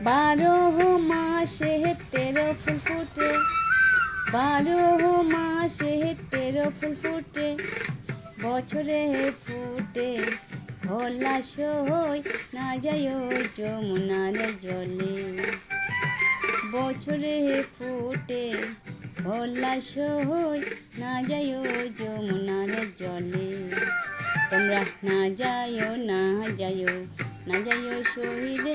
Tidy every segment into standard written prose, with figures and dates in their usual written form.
বারো মাসে 13 ফুল ফুটে, 12 মাসে 13 ফুল ফুটে, বছরে ফুটে ভোলা সই না যায় যমুনার জলে। বছরে ফুটে ভোলা সই না যায় যমুনার জলে। তোমরা না যায়ও না যায়ও না যায়ও শহীদে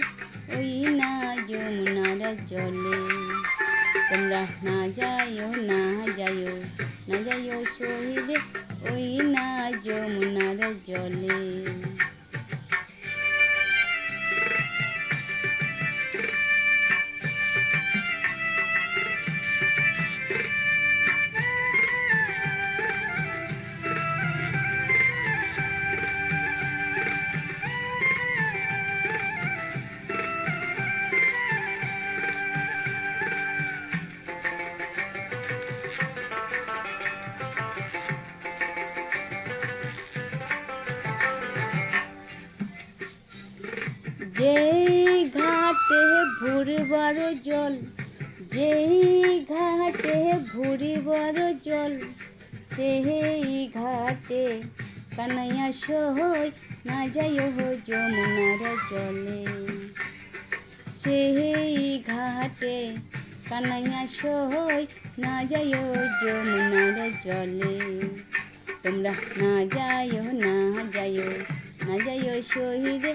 ওই না যমুনার জলে। তোমরা না যায়ও না যায়ও না যায়ও শহীদে ওই না যমুনার জলে। যেই ঘাটে ভুরিবার জল, যেই ঘাটে ভুরিবার জল, সেই ঘাটে কানাইয়া সই না যায় যমুনার জলে। সেই ঘাটে কানাইয়া সই না যায় যমুনার জলে। তোমরা না যায়ও না যায়ও না যায়ও শহীদ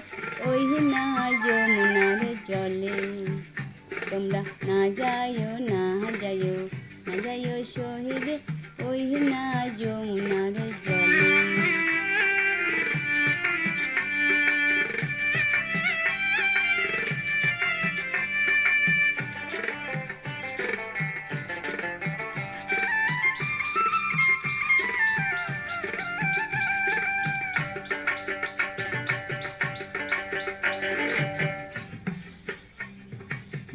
ওই না যমুনার জলে। তোমরা না যায়ও না যায়ও না যায়ও শহীদ ওই না যমুনার জলে।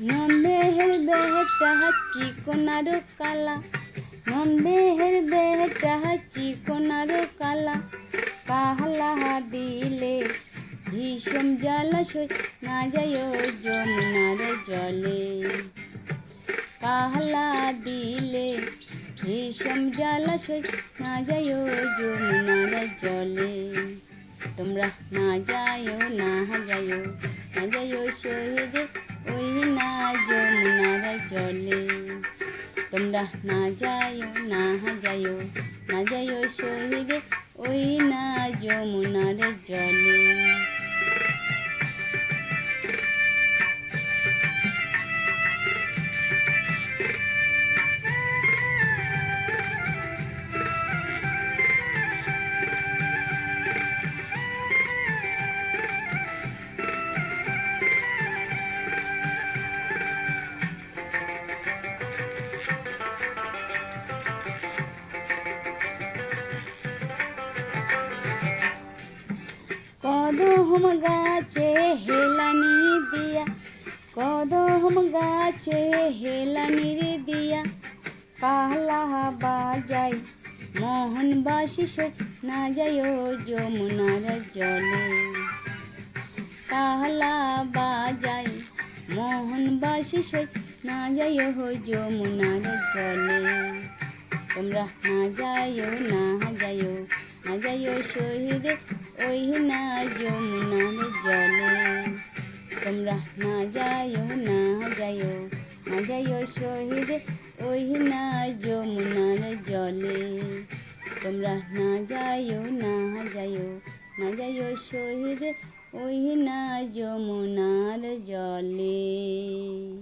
নন্দের বেটা চিকনার কালা, নন্দের বেটা চিকনার কালা, কাহলা দিলে ভীষণ জলাশয় না যায় যমুনার জলে। কাহলা দিলে ভীষণ জলাশয় না যায় যমুনার জলে। তোমরা না যায়ও না যায়ও না যায়ও শহীদ ওই না যমুনার জলে। তোমরা না যায়ও না যায়ও না যায়ও শহীদ ওই না যমুনার জলে। কদম গাছে হেলানি দিয়া, কদম গাছে হেলানি দিয়া, কাহলা বাজাই মোহনবাসী সই না যায় যমুনার জলে। কাহলা বাজাই মোহনবাসী সই না যায় যমুনার জলে। তোমরা না যায়ও না যায়ও না যায়ও শহীদ ওই না যমুনার জলে। তোমরা না যায়ও না যায়ও না যায়ও শহীদ ওই না যমুনার জলে। তোমরা না যায়ও না যায়ও না যায়ও শহীদ ওই না যমুনার জলে।